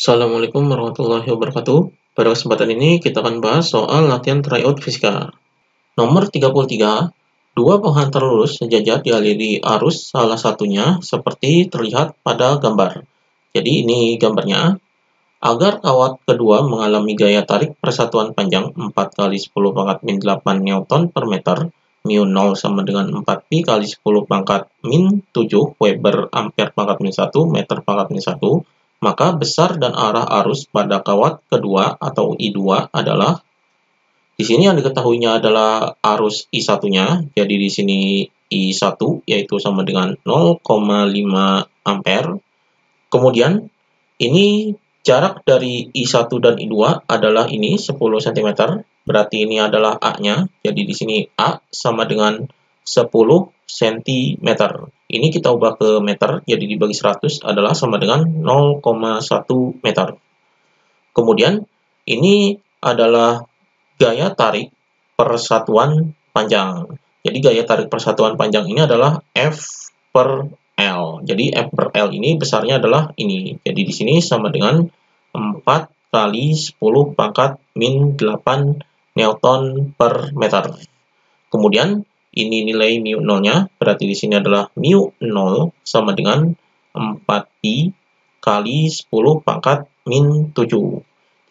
Assalamualaikum warahmatullahi wabarakatuh. Pada kesempatan ini kita akan bahas soal latihan tryout fisika. Nomor 33, dua penghantar lurus sejajar dialiri arus salah satunya seperti terlihat pada gambar. Jadi ini gambarnya. Agar kawat kedua mengalami gaya tarik persatuan panjang 4 kali 10 pangkat min 8 Newton per meter, mu 0 sama dengan 4 pi kali 10 pangkat min 7 Weber ampere pangkat min 1 meter pangkat min 1, maka besar dan arah arus pada kawat kedua atau I2 adalah, di sini yang diketahuinya adalah arus I1-nya, jadi di sini I1 yaitu sama dengan 0,5 ampere. Kemudian ini jarak dari I1 dan I2 adalah ini 10 cm, berarti ini adalah A-nya. Jadi di sini A sama dengan 10 cm. Ini kita ubah ke meter, jadi dibagi 100 adalah sama dengan 0,1 meter. Kemudian ini adalah gaya tarik persatuan panjang. Jadi gaya tarik persatuan panjang ini adalah F per L. Jadi F per L ini besarnya adalah ini. Jadi di sini sama dengan 4 kali 10 pangkat min 8 Newton per meter. Kemudian ini nilai mu 0-nya, berarti di sini adalah mu 0 sama dengan 4 pi kali 10 pangkat min 7.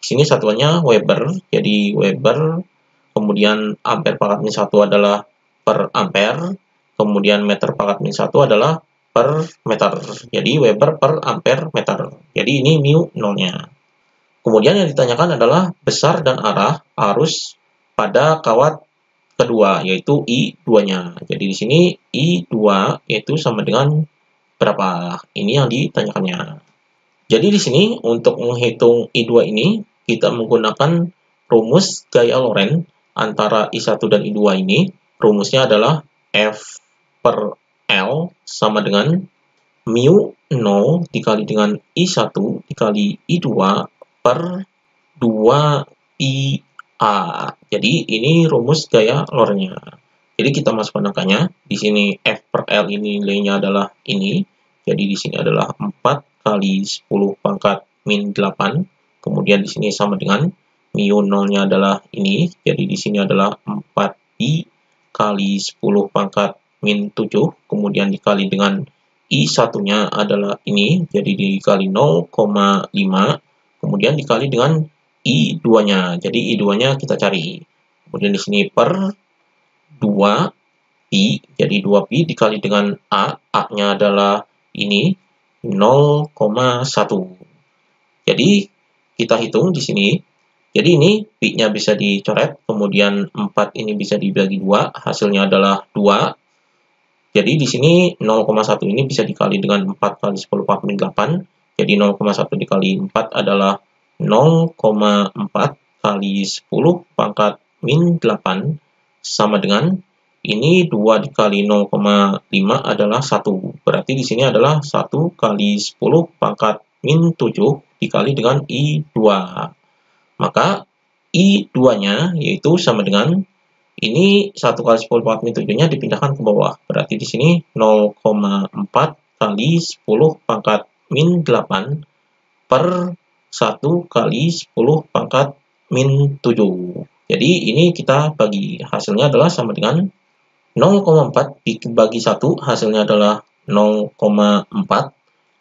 Di sini satuannya Weber, jadi Weber, kemudian ampere pangkat min 1 adalah per ampere, kemudian meter pangkat min 1 adalah per meter. Jadi Weber per ampere meter. Jadi ini mu 0-nya. Kemudian yang ditanyakan adalah besar dan arah arus pada kawat kedua, yaitu I2-nya. Jadi di sini I2 yaitu sama dengan berapa? Ini yang ditanyakannya. Jadi di sini untuk menghitung I2 ini kita menggunakan rumus gaya Lorentz antara I1 dan I2 ini. Rumusnya adalah F per L sama dengan mu 0 dikali dengan I1 dikali I2 per 2IA. Jadi ini rumus gaya Lorentz-nya. Jadi kita masukkan angkanya. Di sini F per L ini nilainya adalah ini. Jadi di sini adalah 4 kali 10 pangkat min 8. Kemudian di sini sama dengan mu 0-nya adalah ini. Jadi di sini adalah 4 pi kali 10 pangkat min 7. Kemudian dikali dengan I1-nya adalah ini. Jadi dikali 0,5. Kemudian dikali dengan I2-nya. Jadi I2-nya kita cari. Kemudian di sini per 2 pi. Jadi 2 pi dikali dengan A. A-nya adalah ini 0,1. Jadi kita hitung di sini. Jadi ini pi-nya bisa dicoret, kemudian 4 ini bisa dibagi 2, hasilnya adalah 2. Jadi di sini 0,1 ini bisa dikali dengan 4 kali 10 pangkat min 8. Jadi 0,1 dikali 4 adalah 0,4 kali 10 pangkat min 8 sama dengan ini 2 dikali 0,5 adalah 1. Berarti di sini adalah 1 kali 10 pangkat min 7 dikali dengan I2. Maka I2-nya yaitu sama dengan ini 1 kali 10 pangkat min 7-nya dipindahkan ke bawah. Berarti di sini 0,4 kali 10 pangkat min 8 per 1 kali 10 pangkat min 7. Jadi ini kita bagi. Hasilnya adalah sama dengan 0,4 dibagi 1, hasilnya adalah 0,4.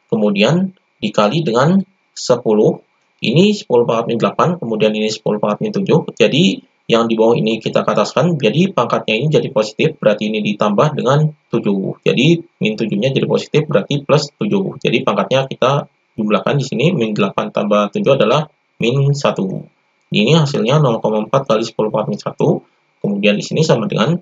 Kemudian dikali dengan 10. Ini 10 pangkat min 8, kemudian ini 10 pangkat min 7. Jadi yang di bawah ini kita ke ataskan, jadi pangkatnya ini jadi positif, berarti ini ditambah dengan 7. Jadi min 7-nya jadi positif, berarti plus 7. Jadi pangkatnya kita jumlahkan di sini, min 8 tambah 7 adalah min 1. Ini hasilnya 0,4 kali 10 pangkat min 1. Kemudian di sini sama dengan,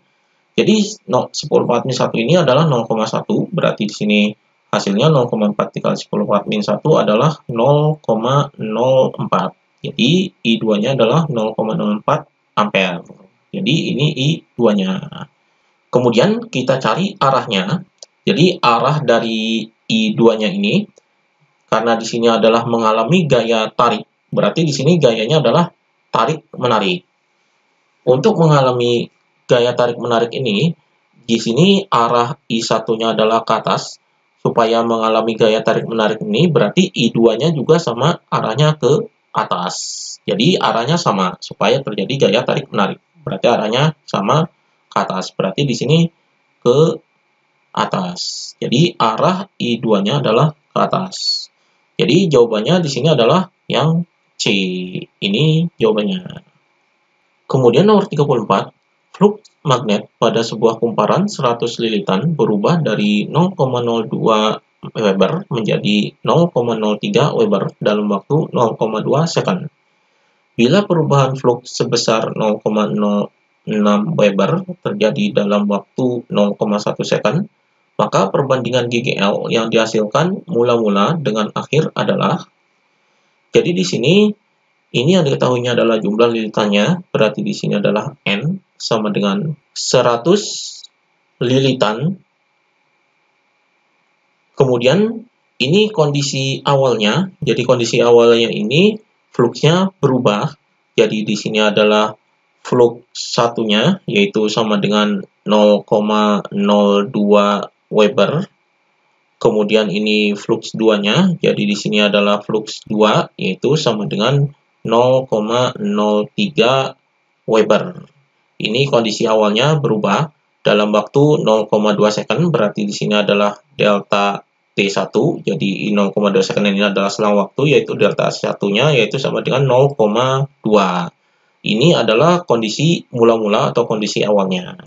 jadi 10 pangkat min 1 ini adalah 0,1, berarti di sini hasilnya 0,4 dikali 10 pangkat min 1 adalah 0,04. Jadi I2-nya adalah 0,04 ampere. Jadi ini I2-nya. Kemudian kita cari arahnya. Jadi arah dari I2-nya ini, karena di sini adalah mengalami gaya tarik, berarti di sini gayanya adalah tarik-menarik. Untuk mengalami gaya tarik-menarik ini, di sini arah I1-nya adalah ke atas, supaya mengalami gaya tarik-menarik ini, berarti I2-nya juga sama arahnya ke atas. Jadi arahnya sama, supaya terjadi gaya tarik-menarik. Berarti arahnya sama ke atas. Berarti di sini ke atas. Jadi arah I2-nya adalah ke atas. Jadi jawabannya di sini adalah yang C. Ini jawabannya. Kemudian nomor 34, flux magnet pada sebuah kumparan 100 lilitan berubah dari 0,02 Weber menjadi 0,03 Weber dalam waktu 0,2 second. Bila perubahan flux sebesar 0,06 Weber terjadi dalam waktu 0,1 second, maka perbandingan GGL yang dihasilkan mula-mula dengan akhir adalah, jadi di sini ini yang diketahuinya adalah jumlah lilitannya, berarti di sini adalah N sama dengan 100 lilitan. Kemudian ini kondisi awalnya, jadi kondisi awalnya ini fluxnya berubah, jadi di sini adalah flux satunya yaitu sama dengan 0,02 Weber. Kemudian ini flux 2-nya, jadi di sini adalah flux 2 yaitu sama dengan 0,03 Weber. Ini kondisi awalnya berubah dalam waktu 0,2 second, berarti di sini adalah delta T1, jadi 0,2 second ini adalah selang waktu, yaitu delta satunya yaitu sama dengan 0,2. Ini adalah kondisi mula-mula atau kondisi awalnya.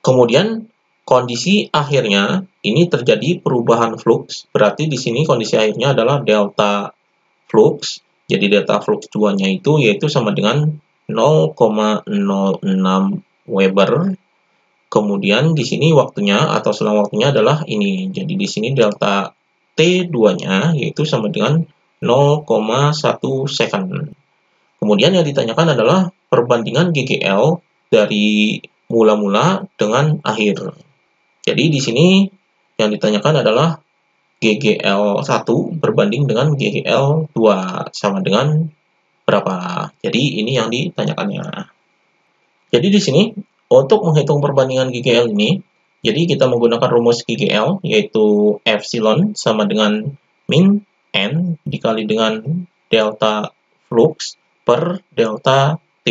Kemudian kondisi akhirnya ini terjadi perubahan flux, berarti di sini kondisi akhirnya adalah delta flux. Jadi delta flux 2-nya itu yaitu sama dengan 0,06 Weber. Kemudian di sini waktunya atau selang waktunya adalah ini. Jadi di sini delta T2-nya yaitu sama dengan 0,1 second. Kemudian yang ditanyakan adalah perbandingan GGL dari mula-mula dengan akhir. Jadi di sini yang ditanyakan adalah GGL 1 berbanding dengan GGL 2 sama dengan berapa. Jadi ini yang ditanyakannya. Jadi di sini untuk menghitung perbandingan GGL ini, jadi kita menggunakan rumus GGL yaitu epsilon sama dengan min N dikali dengan delta flux per delta T.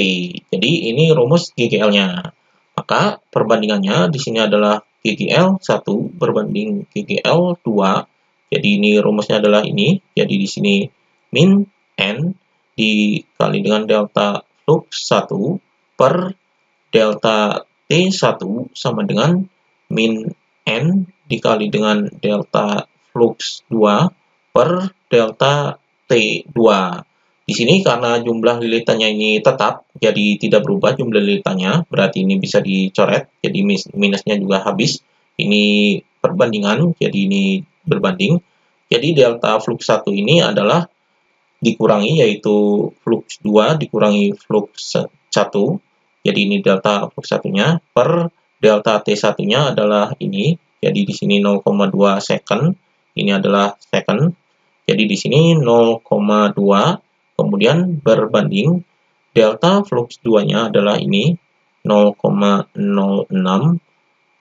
Jadi ini rumus GGL-nya. Maka perbandingannya di sini adalah GGL 1 berbanding GGL 2. Jadi ini rumusnya adalah ini. Jadi di sini min N dikali dengan delta flux 1 per delta T1 sama dengan min N dikali dengan delta flux 2 per delta T2. Di sini karena jumlah lilitannya ini tetap, jadi tidak berubah jumlah lilitannya, berarti ini bisa dicoret, jadi minusnya juga habis. Ini perbandingan, jadi ini berbanding. Jadi delta flux 1 ini adalah dikurangi, yaitu flux 2 dikurangi flux 1. Jadi ini delta flux 1-nya per delta T1-nya adalah ini. Jadi di sini 0,2 second, ini adalah second. Jadi di sini 0,2, kemudian berbanding delta flux 2-nya adalah ini 0,06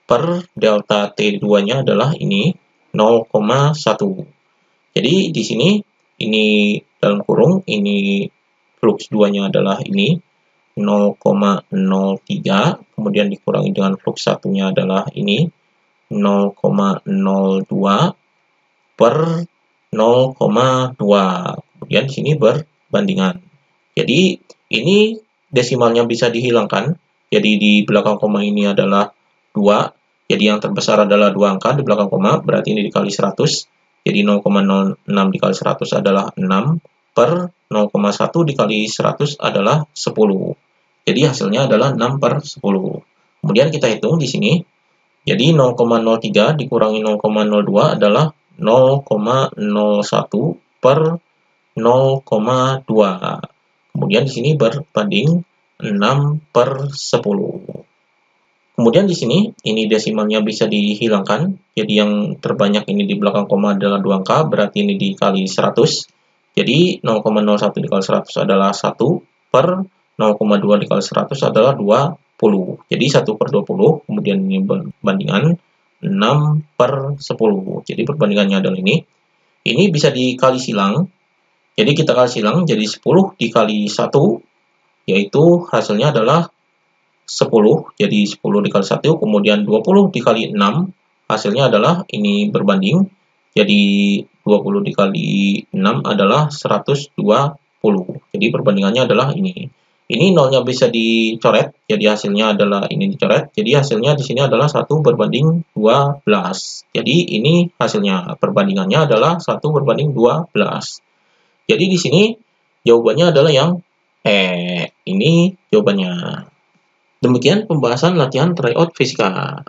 per delta T2-nya adalah ini 0,1. Jadi di sini ini dalam kurung ini flux 2-nya adalah ini 0,03, kemudian dikurangi dengan flux 1-nya adalah ini 0,02 per 0,2. Kemudian di sini berbandingan. Jadi ini desimalnya bisa dihilangkan. Jadi di belakang koma ini adalah 2. Jadi yang terbesar adalah 2 angka di belakang koma, berarti ini dikali 100. Jadi 0,06 dikali 100 adalah 6 per 0,1 dikali 100 adalah 10. Jadi hasilnya adalah 6 per 10. Kemudian kita hitung di sini. Jadi 0,03 dikurangi 0,02 adalah 0,01 per 0,2. Kemudian di sini berbanding 6 per 10. Kemudian di sini, ini desimalnya bisa dihilangkan. Jadi yang terbanyak ini di belakang koma adalah 2 angka, berarti ini dikali 100. Jadi 0,01 dikali 100 adalah 1 per 0,2 dikali 100 adalah 20. Jadi 1 per 20, kemudian ini bandingan 6/10. Jadi perbandingannya adalah ini. Ini bisa dikali silang. Jadi kita kali silang, jadi 10 dikali 1, yaitu hasilnya adalah 10. Jadi 10 dikali 1, kemudian 20 dikali 6, hasilnya adalah ini berbanding. Jadi 20 dikali 6 adalah 120. Jadi perbandingannya adalah ini. Ini nolnya bisa dicoret, jadi hasilnya adalah ini dicoret. Jadi hasilnya di sini adalah 1/12. Jadi ini hasilnya, perbandingannya adalah 1/12. Jadi di sini jawabannya adalah yang ini jawabannya. Demikian pembahasan latihan tryout fisika.